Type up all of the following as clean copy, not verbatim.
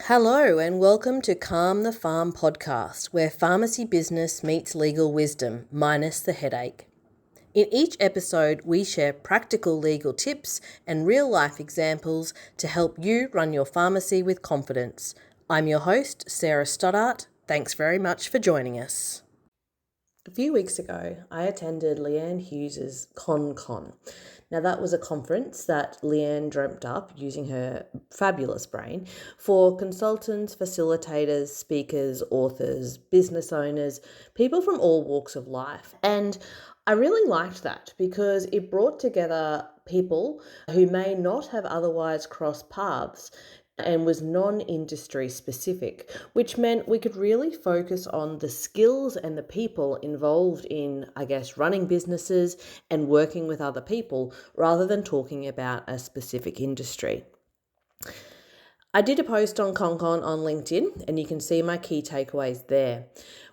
Hello and welcome to Calm the Pharm podcast, where pharmacy business meets legal wisdom, minus the headache. In each episode, we share practical legal tips and real-life examples to help you run your pharmacy with confidence. I'm your host, Sarah Stoddart. Thanks very much for joining us. A few weeks ago, I attended Leanne Hughes's Con. Now, that was a conference that Leanne dreamt up using her fabulous brain for consultants, facilitators, speakers, authors, business owners, people from all walks of life. And I really liked that because it brought together people who may not have otherwise crossed paths and was non-industry specific, which meant we could really focus on the skills and the people involved in, running businesses and working with other people rather than talking about a specific industry. I did a post on ConCon on LinkedIn and you can see my key takeaways there.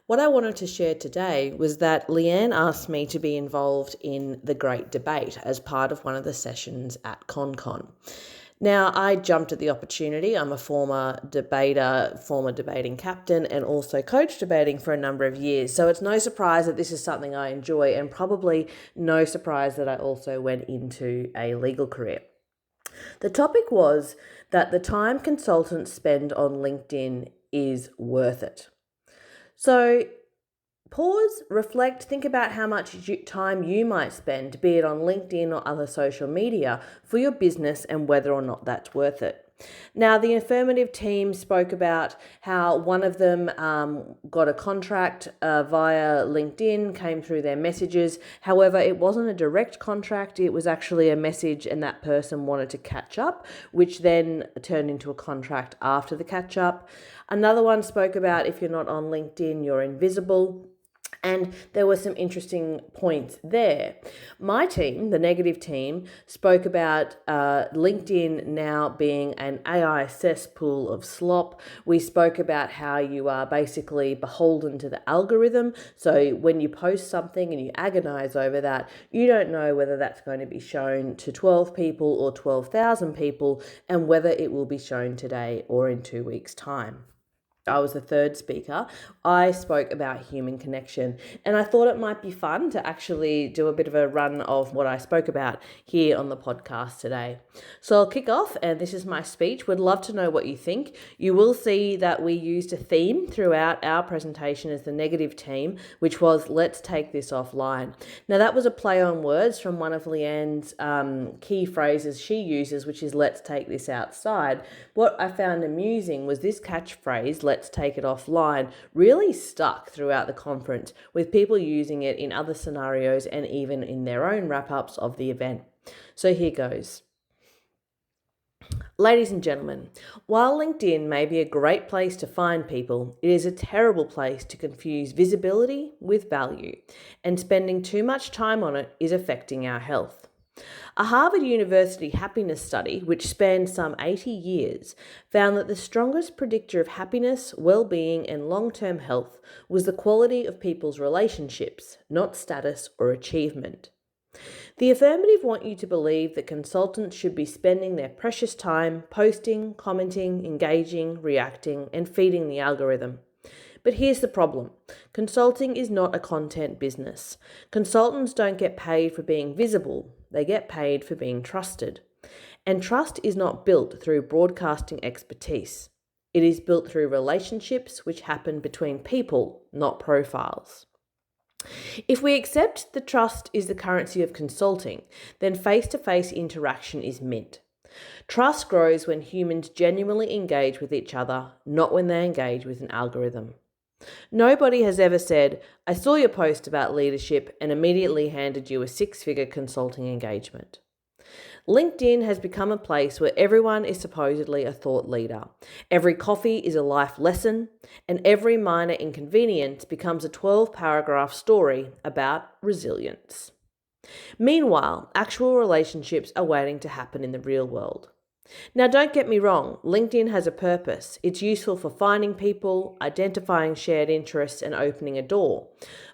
What I wanted to share today was that Leanne asked me to be involved in the Great Debate as part of one of the sessions at ConCon. Now, I jumped at the opportunity. I'm a former debater, former debating captain, and also coach debating for a number of years. So it's no surprise that this is something I enjoy, and probably no surprise that I also went into a legal career. The topic was that the time consultants spend on LinkedIn is worth it. So pause, reflect, think about how much time you might spend, be it on LinkedIn or other social media, for your business and whether or not that's worth it. Now, the affirmative team spoke about how one of them got a contract via LinkedIn, came through their messages. However, it wasn't a direct contract. It was actually a message and that person wanted to catch up, which then turned into a contract after the catch up. Another one spoke about if you're not on LinkedIn, you're invisible. And there were some interesting points there. My team, the negative team, spoke about LinkedIn now being an AI cesspool of slop. We spoke about how you are basically beholden to the algorithm. So when you post something and you agonize over that, you don't know whether that's going to be shown to 12 people or 12,000 people and whether it will be shown today or in 2 weeks' time. I was the third speaker. I spoke about human connection, and I thought it might be fun to actually do a bit of a run of what I spoke about here on the podcast today. So I'll kick off, and this is my speech. Would love to know what you think. You will see that we used a theme throughout our presentation as the negative team, which was let's take this offline. Now that was a play on words from one of Leanne's key phrases she uses, which is let's take this outside. What I found amusing was this catchphrase, let's take it offline, really stuck throughout the conference, with people using it in other scenarios and even in their own wrap-ups of the event. So here goes. Ladies and gentlemen, while LinkedIn may be a great place to find people, it is a terrible place to confuse visibility with value, and spending too much time on it is affecting our health. A Harvard University happiness study, which spanned some 80 years, found that the strongest predictor of happiness, well-being, and long-term health was the quality of people's relationships, not status or achievement. The affirmative want you to believe that consultants should be spending their precious time posting, commenting, engaging, reacting, and feeding the algorithm. But here's the problem. Consulting is not a content business. Consultants don't get paid for being visible. They get paid for being trusted. And trust is not built through broadcasting expertise. It is built through relationships which happen between people, not profiles. If we accept that trust is the currency of consulting, then face-to-face interaction is mint. Trust grows when humans genuinely engage with each other, not when they engage with an algorithm. Nobody has ever said, I saw your post about leadership and immediately handed you a 6-figure consulting engagement. LinkedIn has become a place where everyone is supposedly a thought leader. Every coffee is a life lesson, and every minor inconvenience becomes a 12-paragraph story about resilience. Meanwhile, actual relationships are waiting to happen in the real world. Now, don't get me wrong, LinkedIn has a purpose. It's useful for finding people, identifying shared interests, and opening a door.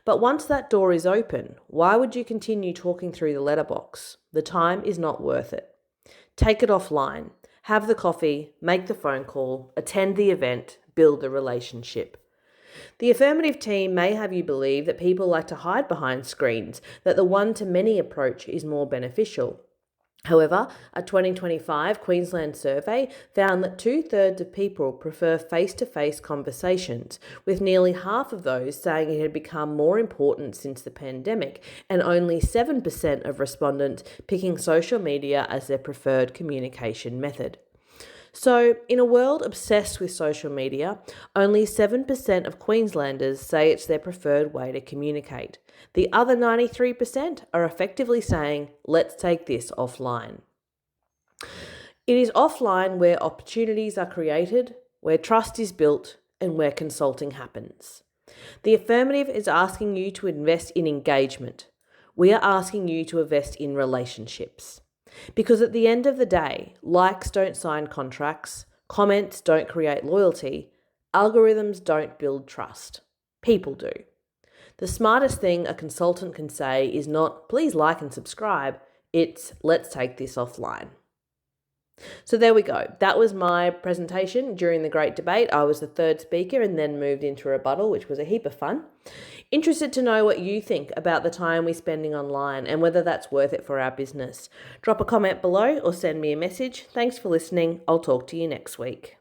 But once that door is open, why would you continue talking through the letterbox? The time is not worth it. Take it offline. have the coffee, make the phone call, attend the event, build the relationship. The affirmative team may have you believe that people like to hide behind screens, that the one-to-many approach is more beneficial. However, a 2025 Queensland survey found that 2/3 of people prefer face-to-face conversations, with nearly half of those saying it had become more important since the pandemic, and only 7% of respondents picking social media as their preferred communication method. So, in a world obsessed with social media, only 7% of Queenslanders say it's their preferred way to communicate. The other 93% are effectively saying, let's take this offline. It is offline where opportunities are created, where trust is built, and where consulting happens. The affirmative is asking you to invest in engagement. We are asking you to invest in relationships. Because at the end of the day, likes don't sign contracts, comments don't create loyalty, algorithms don't build trust. People do. The smartest thing a consultant can say is not, please like and subscribe, it's, let's take this offline. So there we go. That was my presentation during the Great Debate. I was the third speaker and then moved into rebuttal, which was a heap of fun. Interested to know what you think about the time we're spending online and whether that's worth it for our business. Drop a comment below or send me a message. Thanks for listening. I'll talk to you next week.